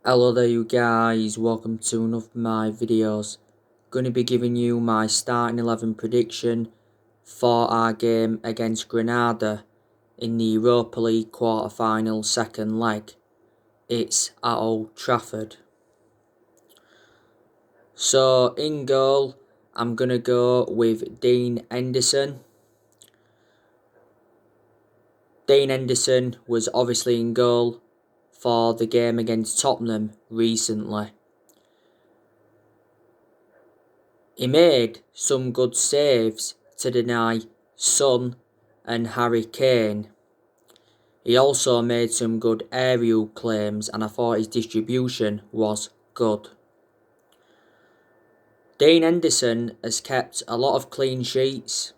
Hello there you guys, welcome to one of my videos. Going to be giving you my starting 11 prediction for our game against Granada in the Europa League quarter-final second leg. It's at Old Trafford. So in goal, I'm going to go with Dean Henderson. Dean Henderson was obviously in goal for the game against Tottenham recently. He made some good saves to deny Son and Harry Kane. He also made some good aerial claims and I thought his distribution was good. Dean Henderson has kept a lot of clean sheets.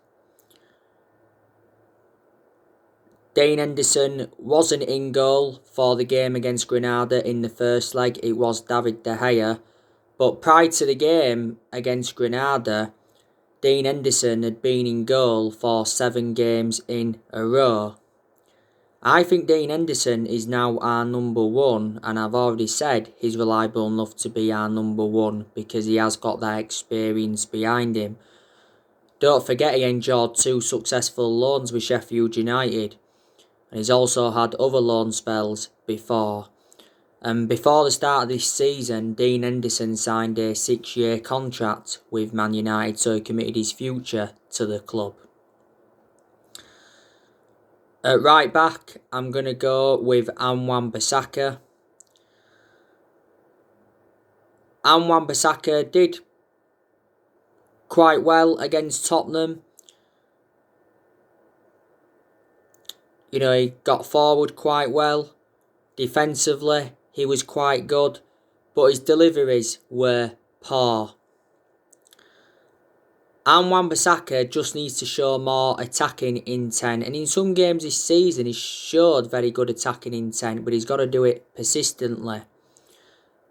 Dean Henderson wasn't in goal for the game against Granada in the first leg. It was David De Gea. But prior to the game against Granada, Dean Henderson had been in goal for 7 games in a row. I think Dean Henderson is now our number 1, and I've already said he's reliable enough to be our number 1 because he has got that experience behind him. Don't forget he enjoyed 2 successful loans with Sheffield United, and he's also had other loan spells before. And before the start of this season, Dean Henderson signed a 6-year contract with Man United, so he committed his future to the club. At right back, I'm going to go with Wan-Bissaka. Wan-Bissaka did quite well against Tottenham. He got forward quite well. Defensively, he was quite good, but his deliveries were poor. Wan-Bissaka just needs to show more attacking intent, and in some games this season he showed very good attacking intent, but he's got to do it persistently.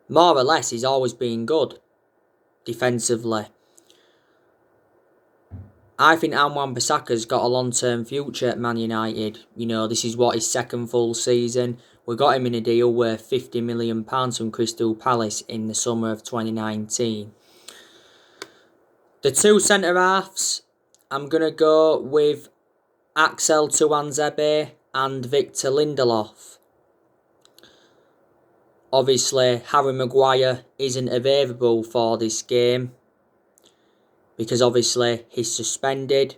More or less, he's always been good defensively. I think Wan-Bissaka's got a long-term future at Man United. This is what his second full season. We got him in a deal worth £50 million from Crystal Palace in the summer of 2019. The 2 centre-halves, I'm going to go with Axel Tuanzebe and Victor Lindelof. Obviously, Harry Maguire isn't available for this game because obviously he's suspended.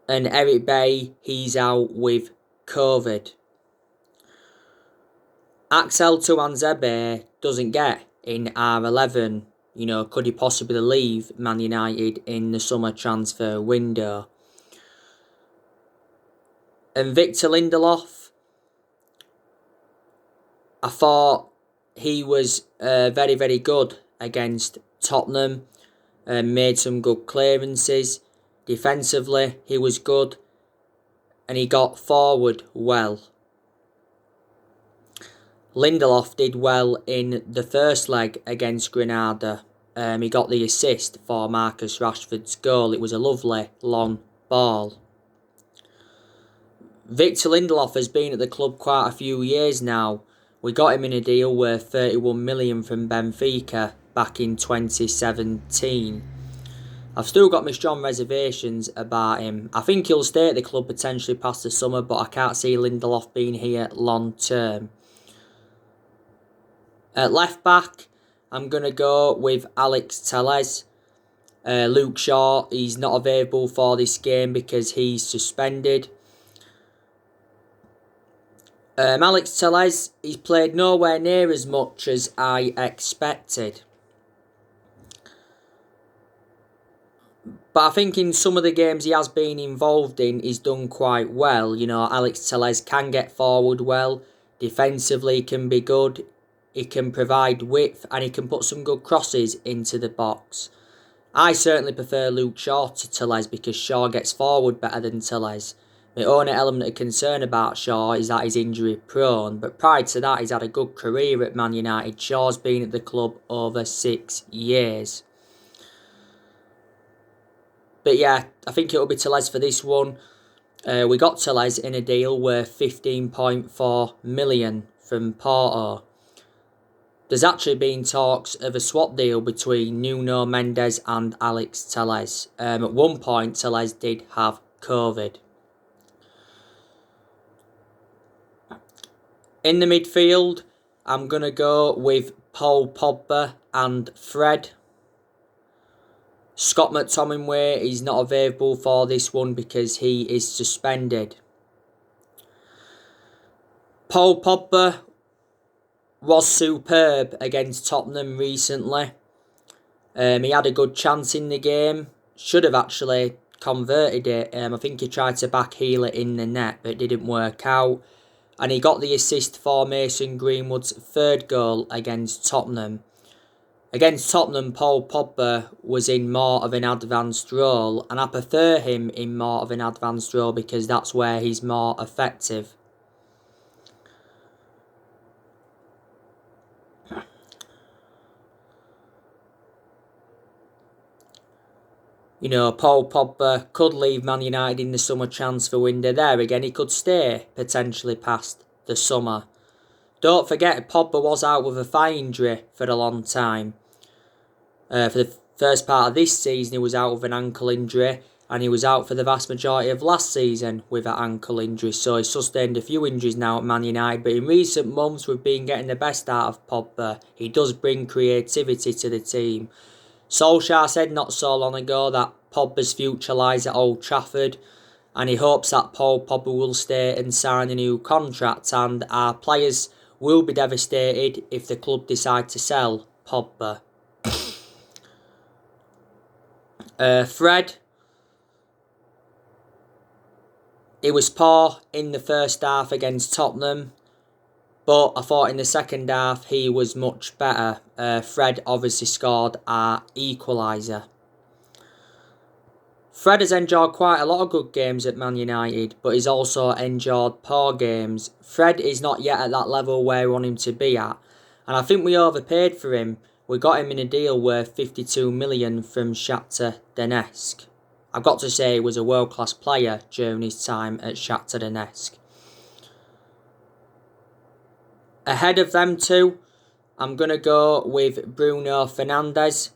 And Eric Bailly, he's out with COVID. Axel Tuanzebe doesn't get in R11. Could he possibly leave Man United in the summer transfer window? And Victor Lindelof, I thought he was very, very good against Tottenham. Made some good clearances. Defensively, he was good. And he got forward well. Lindelof did well in the first leg against Granada. He got the assist for Marcus Rashford's goal. It was a lovely long ball. Victor Lindelof has been at the club quite a few years now. We got him in a deal worth £31 million from Benfica back in 2017. I've still got my strong reservations about him. I think he'll stay at the club potentially past the summer, but I can't see Lindelof being here long term. At left back, I'm going to go with Alex Telles. Luke Shaw, he's not available for this game because he's suspended. Alex Telles, he's played nowhere near as much as I expected. But I think in some of the games he has been involved in, he's done quite well. Alex Telles can get forward well. Defensively, he can be good. He can provide width and he can put some good crosses into the box. I certainly prefer Luke Shaw to Telles because Shaw gets forward better than Telles. The only element of concern about Shaw is that he's injury prone, but prior to that he's had a good career at Man United. Shaw's been at the club over 6 years. But yeah, I think it'll be Telles for this one. We got Telles in a deal worth £15.4 million from Porto. There's actually been talks of a swap deal between Nuno Mendes and Alex Telles. At one point, Telles did have COVID. In the midfield, I'm going to go with Paul Pogba and Fred. Scott McTominay is not available for this one because he is suspended. Paul Pogba was superb against Tottenham recently. He had a good chance in the game. Should have actually converted it. I think he tried to backheel it in the net, but it didn't work out. And he got the assist for Mason Greenwood's third goal against Tottenham. Against Tottenham, Paul Pogba was in more of an advanced role, and I prefer him in more of an advanced role because that's where he's more effective. You know, Paul Pogba could leave Man United in the summer transfer window. There again, he could stay potentially past the summer. Don't forget, Pogba was out with a thigh injury for a long time. For the first part of this season, he was out with an ankle injury, and he was out for the vast majority of last season with an ankle injury. So he's sustained a few injuries now at Man United. But in recent months, we've been getting the best out of Pogba. He does bring creativity to the team. Solskjaer said not so long ago that Pogba's future lies at Old Trafford, and he hopes that Paul Pogba will stay and sign a new contract, and our players will be devastated if the club decide to sell Pogba. Fred, he was poor in the first half against Tottenham, but I thought in the second half he was much better. Fred obviously scored our equaliser. Fred has enjoyed quite a lot of good games at Man United, but he's also enjoyed poor games. Fred is not yet at that level where we want him to be at, and I think we overpaid for him. We got him in a deal worth 52 million from Shakhtar Donetsk. I've got to say he was a world-class player during his time at Shakhtar Donetsk. Ahead of them two, I'm going to go with Bruno Fernandes.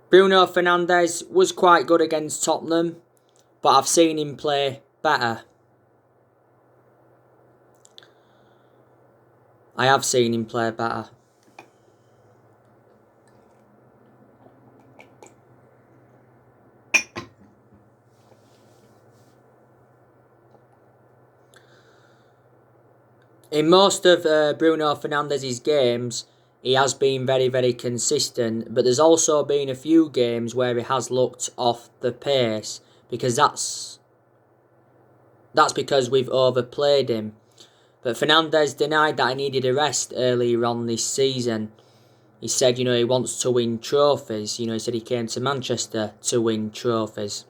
Bruno Fernandes was quite good against Tottenham, but I've seen him play better. I have seen him play better. In most of Bruno Fernandes' games, he has been very, very consistent, but there's also been a few games where he has looked off the pace, because that's because we've overplayed him. But Fernandes denied that he needed a rest earlier on this season. He said, he wants to win trophies. He said he came to Manchester to win trophies.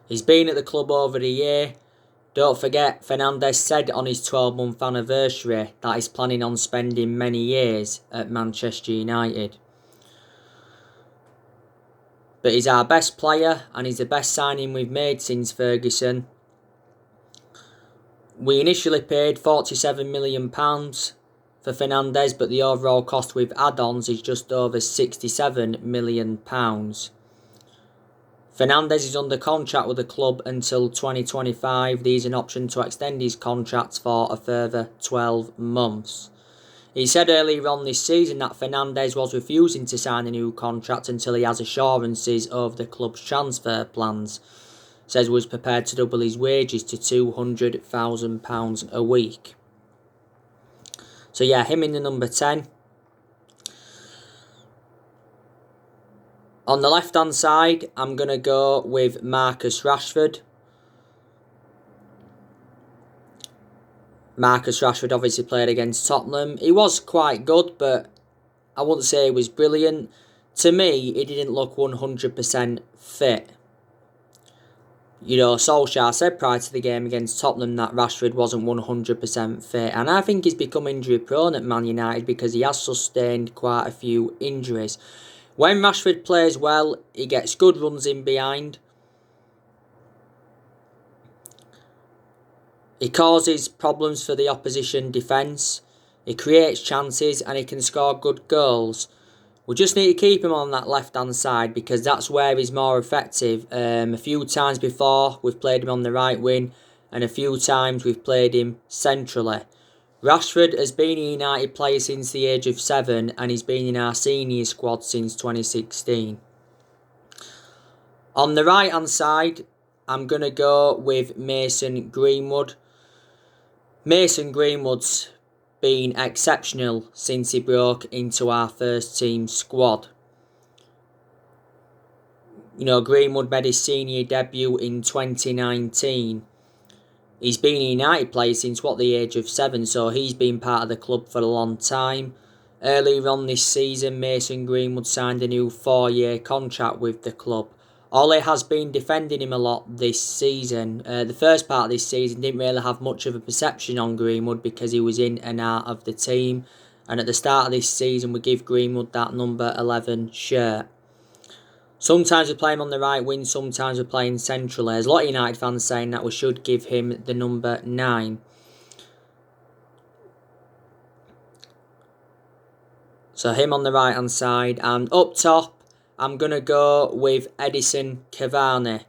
He's been at the club over a year. Don't forget, Fernandes said on his 12-month anniversary that he's planning on spending many years at Manchester United. But he's our best player, and he's the best signing we've made since Ferguson. We initially paid £47 million for Fernandes, but the overall cost with add-ons is just over £67 million. Fernandes is under contract with the club until 2025. There's an option to extend his contract for a further 12 months. He said earlier on this season that Fernandes was refusing to sign a new contract until he has assurances of the club's transfer plans. Says he was prepared to double his wages to £200,000 a week. So yeah, him in the number 10. On the left-hand side, I'm going to go with Marcus Rashford. Marcus Rashford obviously played against Tottenham. He was quite good, but I wouldn't say he was brilliant. To me, he didn't look 100% fit. Solskjaer said prior to the game against Tottenham that Rashford wasn't 100% fit. And I think he's become injury prone at Man United because he has sustained quite a few injuries. When Rashford plays well, he gets good runs in behind. He causes problems for the opposition defence, he creates chances and he can score good goals. We just need to keep him on that left-hand side because that's where he's more effective. A few times before we've played him on the right wing and a few times we've played him centrally. Rashford has been a United player since the age of 7 and he's been in our senior squad since 2016. On the right-hand side, I'm going to go with Mason Greenwood. Mason Greenwood's been exceptional since he broke into our first team squad. Greenwood made his senior debut in 2019. He's been a United player since the age of 7, so he's been part of the club for a long time. Earlier on this season, Mason Greenwood signed a new 4-year contract with the club. Ole has been defending him a lot this season. The first part of this season didn't really have much of a perception on Greenwood because he was in and out of the team. And at the start of this season, we give Greenwood that number 11 shirt. Sometimes we play him on the right wing, sometimes we're playing centrally. There's a lot of United fans saying that we should give him the number 9. So him on the right hand side, and up top I'm going to go with Edison Cavani.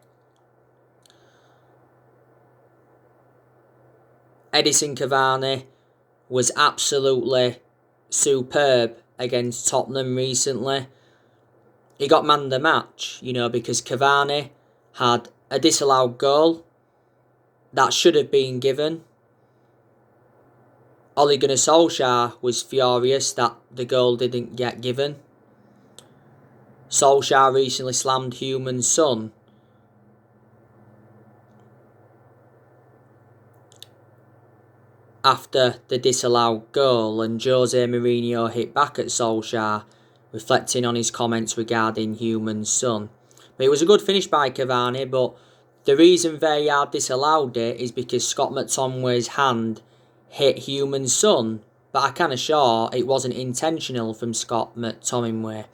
Edison Cavani was absolutely superb against Tottenham recently. He got man of the match, because Cavani had a disallowed goal that should have been given. Ole Gunnar Solskjaer was furious that the goal didn't get given. Solskjaer recently slammed Human's son. After the disallowed goal, and Jose Mourinho hit back at Solskjaer, reflecting on his comments regarding Human's son. But it was a good finish by Cavani, but the reason VAR disallowed it is because Scott McTominay's hand hit Human's son, but I can assure it wasn't intentional from Scott McTominay.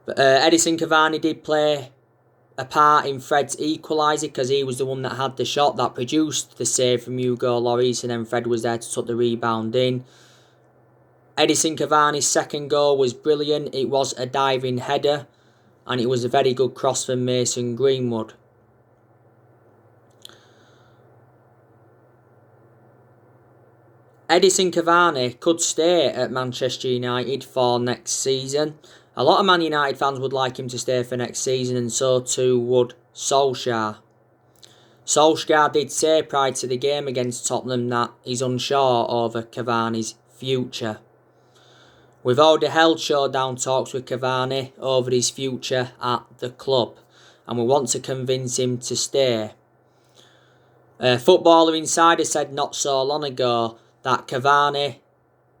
But Edison Cavani did play a part in Fred's equaliser because he was the one that had the shot that produced the save from Hugo Lloris, and then Fred was there to tuck the rebound in. Edison Cavani's second goal was brilliant. It was a diving header and it was a very good cross from Mason Greenwood. Edison Cavani could stay at Manchester United for next season. A lot of Man United fans would like him to stay for next season, and so too would Solskjaer. Solskjaer did say prior to the game against Tottenham that he's unsure over Cavani's future. We've already held showdown talks with Cavani over his future at the club, and we want to convince him to stay. Footballer Insider said not so long ago that Cavani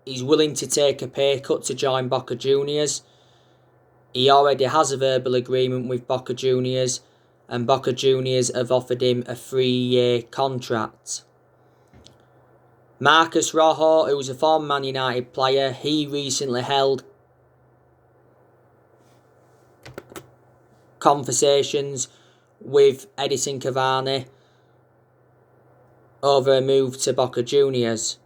is willing to take a pay cut to join Boca Juniors. He already has a verbal agreement with Boca Juniors, and Boca Juniors have offered him a 3-year contract. Marcus Rojo, who was a former Man United player, he recently held conversations with Edison Cavani over a move to Boca Juniors.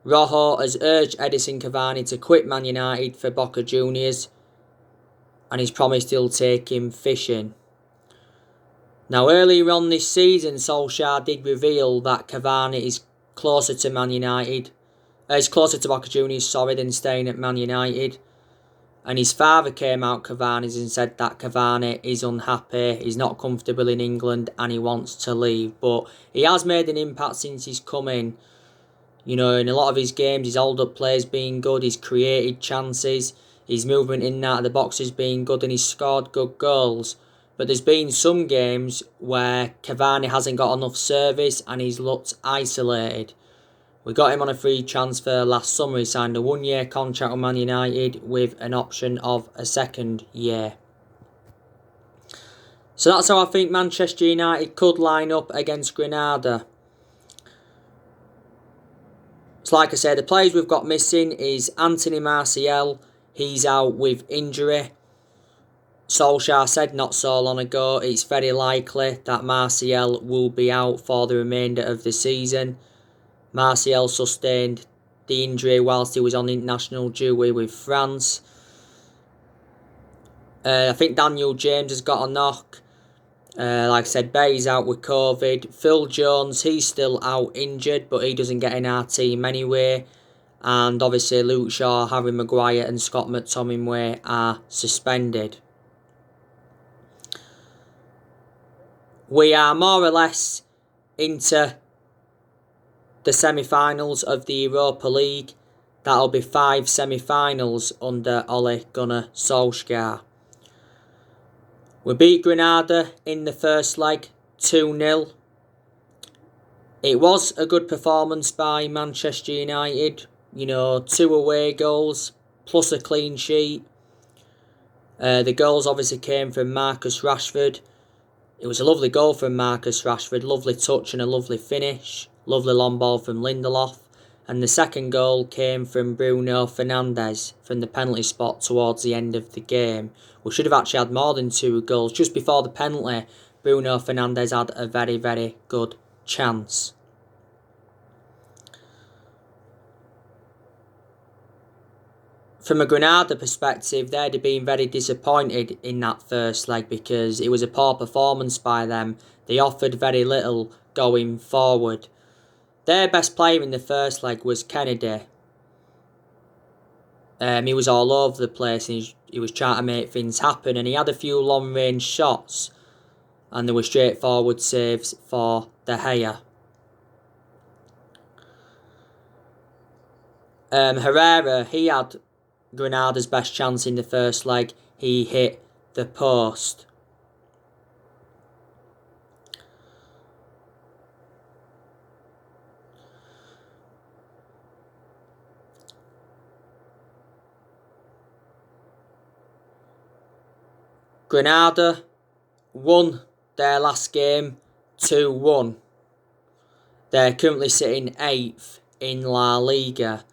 Rojo has urged Edison Cavani to quit Man United for Boca Juniors, and he's promised he'll take him fishing. Now, earlier on this season, Solskjaer did reveal that Cavani is closer to Man United. He's closer to Boca Juniors, than staying at Man United. And his father came out, Cavani's, and said that Cavani is unhappy, he's not comfortable in England, and he wants to leave. But he has made an impact since he's come in. In a lot of his games, his hold-up play's been good, he's created chances, his movement in and out of the box has been good, and he's scored good goals. But there's been some games where Cavani hasn't got enough service and he's looked isolated. We got him on a free transfer last summer. He signed a 1-year contract with Man United with an option of a 2nd year. So that's how I think Manchester United could line up against Granada. So like I said, the players we've got missing is Anthony Martial. He's out with injury. Solskjaer said not so long ago it's very likely that Martial will be out for the remainder of the season. Martial sustained the injury whilst he was on international duty with France. I think Daniel James has got a knock. Like I said, Bay's out with COVID. Phil Jones, he's still out injured, but he doesn't get in our team anyway. And obviously Luke Shaw, Harry Maguire and Scott McTominay are suspended. We are more or less into the semi-finals of the Europa League. That'll be 5 semi-finals under Ole Gunnar Solskjaer. We beat Granada in the first leg 2-0. It was a good performance by Manchester United. 2 away goals plus a clean sheet. The goals obviously came from Marcus Rashford. It was a lovely goal from Marcus Rashford. Lovely touch and a lovely finish. Lovely long ball from Lindelof. And the second goal came from Bruno Fernandes from the penalty spot towards the end of the game. We should have actually had more than 2 goals. Just before the penalty, Bruno Fernandes had a very, very good chance. From a Granada perspective, they'd have been very disappointed in that first leg because it was a poor performance by them. They offered very little going forward. Their best player in the first leg was Kennedy. He was all over the place and he was trying to make things happen, and he had a few long range shots and there were straightforward saves for De Gea. Herrera, he had Granada's best chance in the first leg. He hit the post. Granada won their last game 2-1. They're currently sitting 8th in La Liga.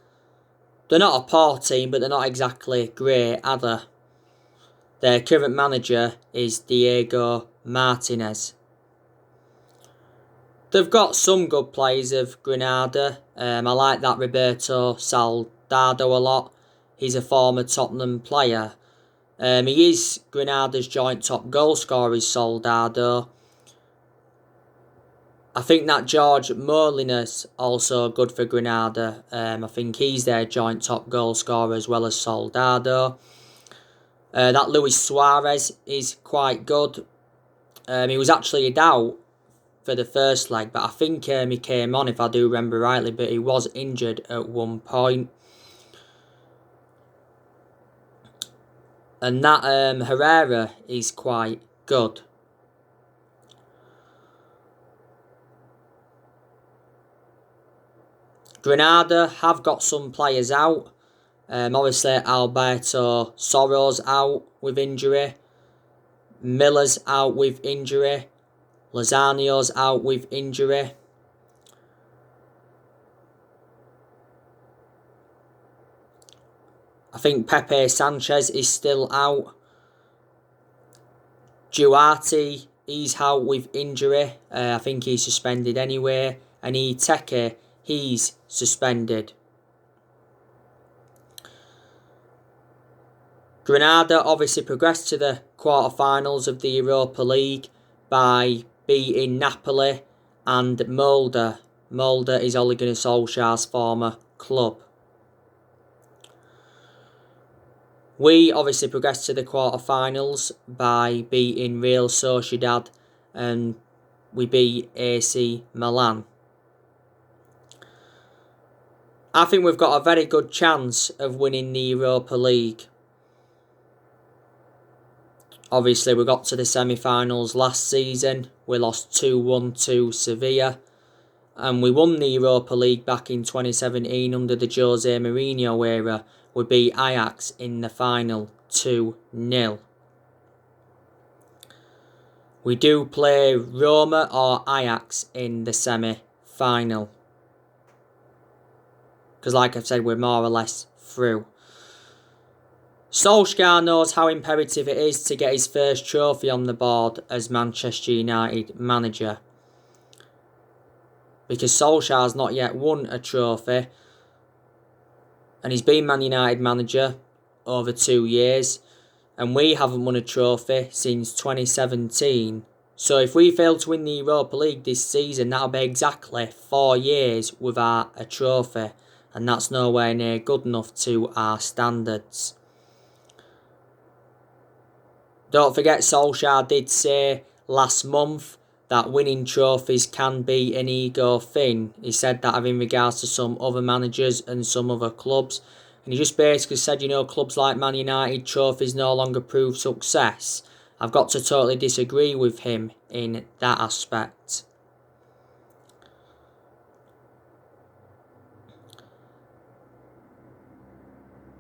They're not a poor team, but they're not exactly great either. Their current manager is Diego Martinez. They've got some good players of Granada. I like that Roberto Soldado a lot. He's a former Tottenham player. He is Granada's joint top goal scorer, is Soldado. I think that George Molina's also good for Granada. I think he's their joint top goal scorer as well as Soldado. That Luis Suarez is quite good. He was actually a doubt for the first leg, but I think he came on, if I do remember rightly, but he was injured at one point. And that Herrera is quite good. Granada have got some players out. Obviously, Alberto Soros out with injury. Miller's out with injury. Lozano's out with injury. I think Pepe Sanchez is still out. Duarte, he's out with injury. I think he's suspended anyway. And Iteke, he's suspended. Granada obviously progressed to the quarterfinals of the Europa League by beating Napoli and Molde. Molde is Ole Gunnar Solskjaer's former club. We obviously progressed to the quarterfinals by beating Real Sociedad and we beat AC Milan. I think we've got a very good chance of winning the Europa League. Obviously, we got to the semi-finals last season. We lost 2-1 to Sevilla. And we won the Europa League back in 2017 under the Jose Mourinho era. We beat Ajax in the final 2-0. We do play Roma or Ajax in the semi-final. Because like I've said, we're more or less through. Solskjaer knows how imperative it is to get his first trophy on the board as Manchester United manager. Because Solskjaer's not yet won a trophy. And he's been Man United manager over 2 years. And we haven't won a trophy since 2017. So if we fail to win the Europa League this season, that'll be exactly 4 years without a trophy. And that's nowhere near good enough to our standards. Don't forget, Solskjaer did say last month that winning trophies can be an ego thing. He said that in regards to some other managers and some other clubs. And he just basically said, clubs like Man United, trophies no longer prove success. I've got to totally disagree with him in that aspect.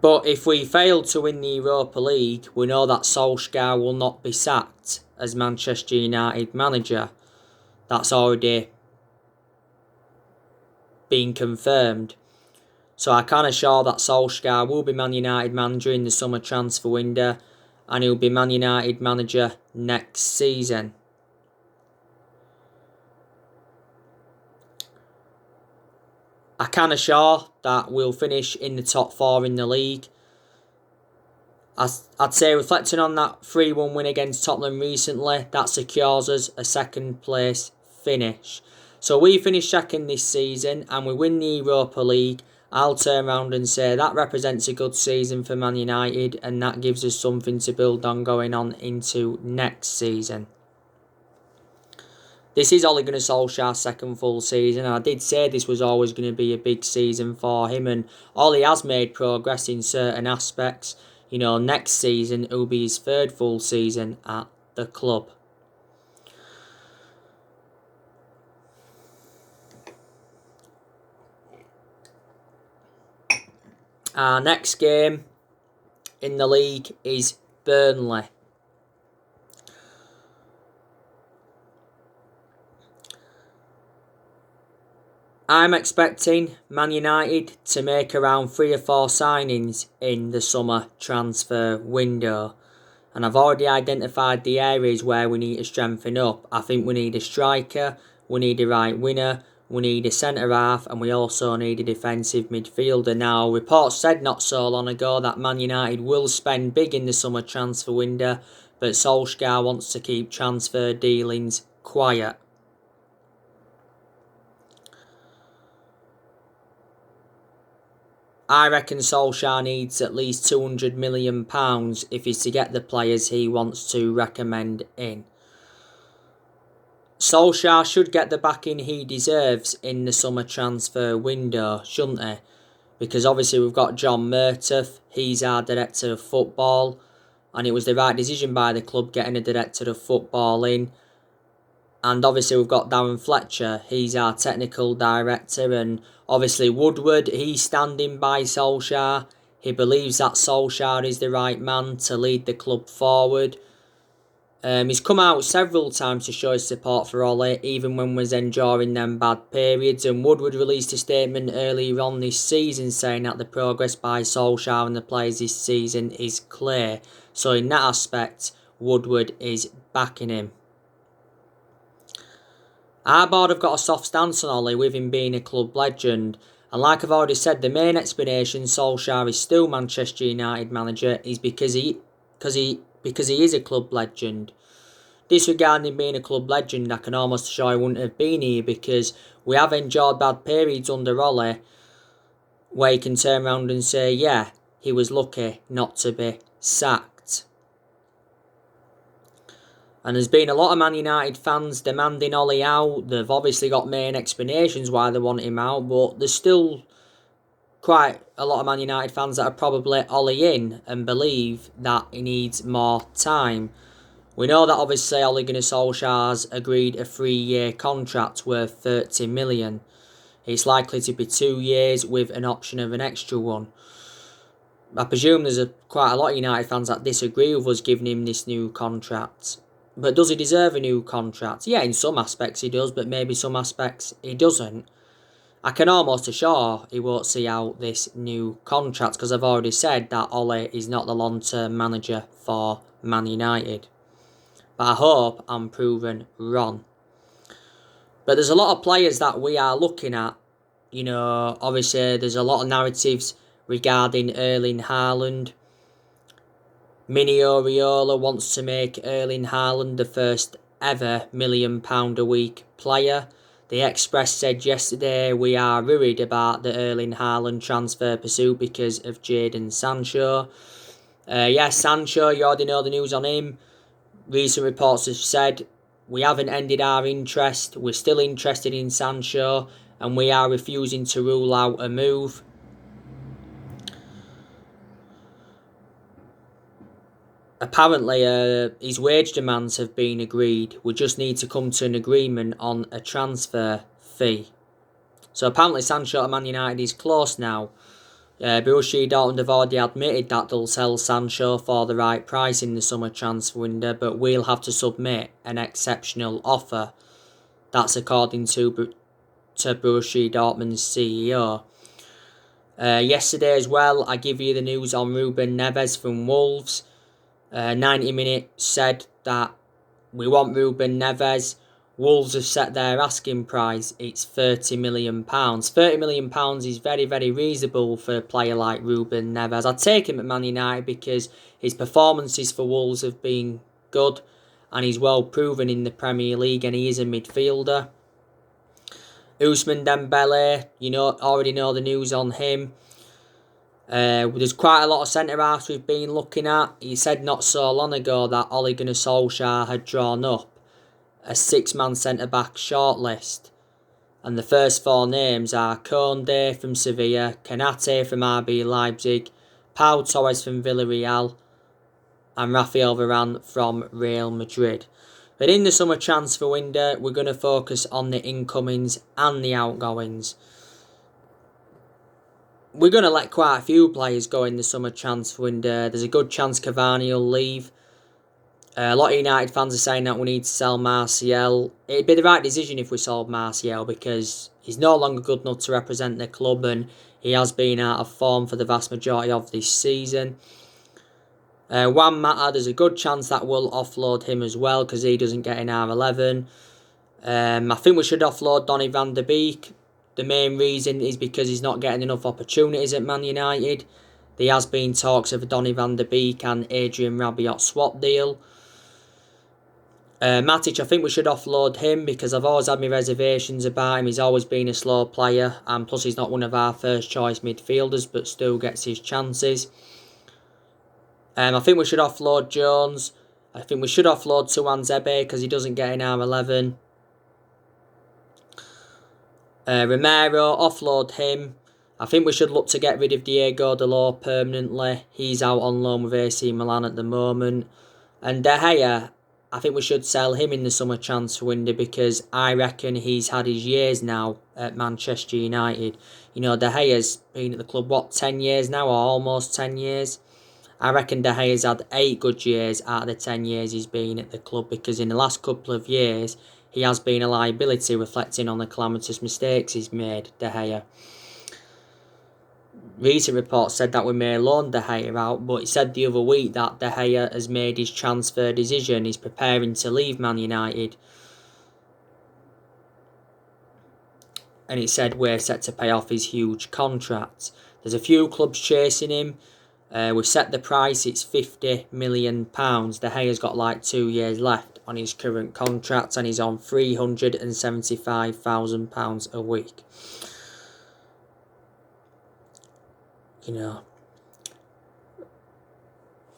But if we fail to win the Europa League, we know that Solskjaer will not be sacked as Manchester United manager. That's already been confirmed. So I can assure that Solskjaer will be Man United manager in the summer transfer window, and he'll be Man United manager next season. I can assure that we'll finish in the top 4 in the league. I'd say, reflecting on that 3-1 win against Tottenham recently, that secures us a second place finish. So we finish second this season and we win the Europa League. I'll turn around and say that represents a good season for Man United, and that gives us something to build on going on into next season. This is Ole Gunnar Solskjaer's second full season, and I did say this was always going to be a big season for him, and Ole has made progress in certain aspects. Next season it will be his third full season at the club. Our next game in the league is Burnley. I'm expecting Man United to make around 3 or 4 signings in the summer transfer window. And I've already identified the areas where we need to strengthen up. I think we need a striker, we need a right winger, we need a centre-half, and we also need a defensive midfielder. Now, reports said not so long ago that Man United will spend big in the summer transfer window, but Solskjaer wants to keep transfer dealings quiet. I reckon Solskjaer needs at least £200 million if he's to get the players he wants to recommend in. Solskjaer should get the backing he deserves in the summer transfer window, shouldn't he? Because obviously we've got John Murtough, he's our director of football, and it was the right decision by the club getting a director of football in. And obviously we've got Darren Fletcher, he's our technical director, and obviously Woodward, he's standing by Solskjaer. He believes that Solskjaer is the right man to lead the club forward. He's come out several times to show his support for Ole, even when was enduring them bad periods, and Woodward released a statement earlier on this season saying that the progress by Solskjaer and the players this season is clear. So in that aspect, Woodward is backing him. Our board have got a soft stance on Ole, with him being a club legend. And like I've already said, the main explanation Solskjaer is still Manchester United manager is because he is a club legend. Disregarding being a club legend, I can almost assure he wouldn't have been here, because we have endured bad periods under Ole where you can turn around and say, yeah, he was lucky not to be sacked. And there's been a lot of Man United fans demanding Ole out. They've obviously got main explanations why they want him out, but there's still quite a lot of Man United fans that are probably Ole in and believe that he needs more time. We know that obviously Ole Gunnar Solskjaer's agreed a 3-year contract worth 30 million. It's likely to be 2 years with an option of an extra one. I presume there's quite a lot of United fans that disagree with us giving him this new contract. But does he deserve a new contract? Yeah, in some aspects he does, but maybe some aspects he doesn't. I can almost assure he won't see out this new contract because I've already said that Ole is not the long-term manager for Man United. But I hope I'm proven wrong. But there's a lot of players that we are looking at. Obviously there's a lot of narratives regarding Erling Haaland. Mini Oriola wants to make Erling Haaland the first ever £1 million a week player. The Express said yesterday we are worried about the Erling Haaland transfer pursuit because of Jadon Sancho. Yes, Sancho, you already know the news on him. Recent reports have said we haven't ended our interest. We're still interested in Sancho and we are refusing to rule out a move. Apparently, his wage demands have been agreed. We just need to come to an agreement on a transfer fee. So apparently Sancho at Man United is close now. Borussia Dortmund have already admitted that they'll sell Sancho for the right price in the summer transfer window, but we'll have to submit an exceptional offer. That's according to Borussia Dortmund's CEO. Yesterday as well, I give you the news on Ruben Neves from Wolves. 90 Minutes said that we want Ruben Neves. Wolves have set their asking price. It's £30 million. £30 million is very, very reasonable for a player like Ruben Neves. I'd take him at Man United because his performances for Wolves have been good and he's well proven in the Premier League and he is a midfielder. Ousmane Dembele, already know the news on him. There's quite a lot of centre-halves we've been looking at. He said not so long ago that Ole Gunnar Solskjaer had drawn up a 6-man centre-back shortlist. And the first 4 names are Koundé from Sevilla, Konate from RB Leipzig, Pau Torres from Villarreal, and Rafael Varane from Real Madrid. But in the summer transfer window, we're going to focus on the incomings and the outgoings. We're going to let quite a few players go in the summer transfer window. There's a good chance Cavani will leave. A lot of United fans are saying that we need to sell Martial. It'd be the right decision if we sold Martial because he's no longer good enough to represent the club and he has been out of form for the vast majority of this season. Juan Mata, there's a good chance that we'll offload him as well because he doesn't get in our 11. I think we should offload Donny van der Beek. The main reason is because he's not getting enough opportunities at Man United. There has been talks of a Donny van der Beek and Adrian Rabiot swap deal. Matic, I think we should offload him because I've always had my reservations about him. He's always been a slow player and plus he's not one of our first choice midfielders but still gets his chances. I think we should offload Jones. I think we should offload Tuanzebe because he doesn't get in our 11. Romero, offload him. I think we should look to get rid of Diego Dalot permanently. He's out on loan with AC Milan at the moment. And De Gea, I think we should sell him in the summer transfer window because I reckon he's had his years now at Manchester United. De Gea's been at the club, 10 years now or almost 10 years? I reckon De Gea's had 8 good years out of the 10 years he's been at the club because in the last couple of years he has been a liability reflecting on the calamitous mistakes he's made, De Gea. Recent reports said that we may loan De Gea out, but it said the other week that De Gea has made his transfer decision. He's preparing to leave Man United. And it said we're set to pay off his huge contract. There's a few clubs chasing him. We've set the price, it's £50 million. De Gea's got 2 years left on his current contract and he's on £375,000 a week.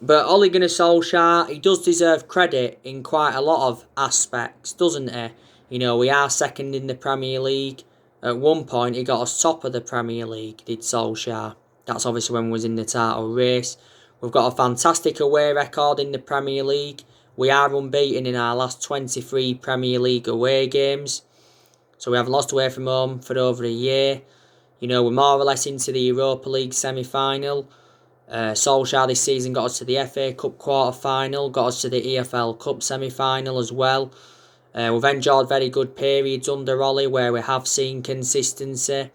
But Ole Gunnar Solskjaer, he does deserve credit in quite a lot of aspects, doesn't he? We are second in the Premier League. At one point, he got us top of the Premier League, did Solskjaer. That's obviously when we was in the title race. We've got a fantastic away record in the Premier League. We are unbeaten in our last 23 Premier League away games. So we haven't lost away from home for over a year. We're more or less into the Europa League semi-final. Solskjaer this season got us to the FA Cup quarter-final, got us to the EFL Cup semi-final as well. We've enjoyed very good periods under Ollie where we have seen consistency.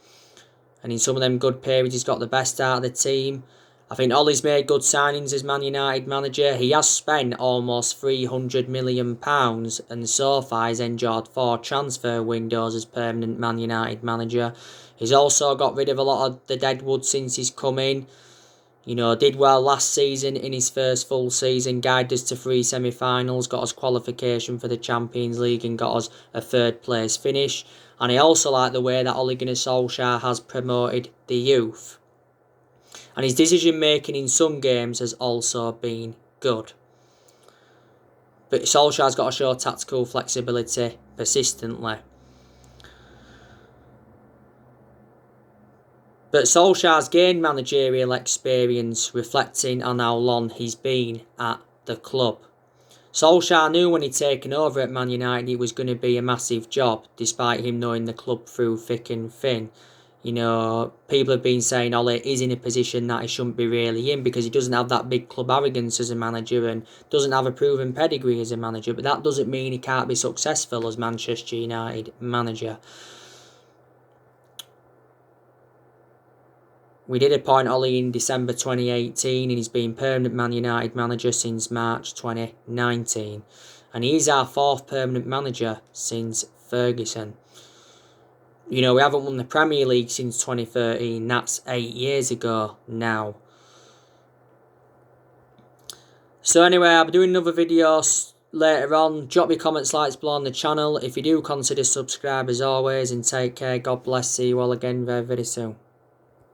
And in some of them good periods, he's got the best out of the team. I think Ollie's made good signings as Man United manager. He has spent almost £300 million, and so far he's enjoyed 4 transfer windows as permanent Man United manager. He's also got rid of a lot of the deadwood since he's come in. You know, did well last season in his first full season, guided us to 3 semi-finals, got us qualification for the Champions League and got us a 3rd place finish. And I also like the way that Ole Gunnar Solskjaer has promoted the youth. And his decision making in some games has also been good. But Solskjaer's got to show tactical flexibility persistently. But Solskjaer's gained managerial experience reflecting on how long he's been at the club. Solskjaer knew when he'd taken over at Man United it was going to be a massive job, despite him knowing the club through thick and thin. You know, people have been saying Ole is in a position that he shouldn't be really in because he doesn't have that big club arrogance as a manager and doesn't have a proven pedigree as a manager. But that doesn't mean he can't be successful as Manchester United manager. We did appoint Ole in December 2018 and he's been permanent Man United manager since March 2019. And he's our 4th permanent manager since Ferguson. You know, we haven't won the Premier League since 2013. That's 8 years ago now. So anyway, I'll be doing another video later on. Drop your comments, likes below on the channel. If you do, consider subscribe as always. And take care. God bless. See you all again very, very soon.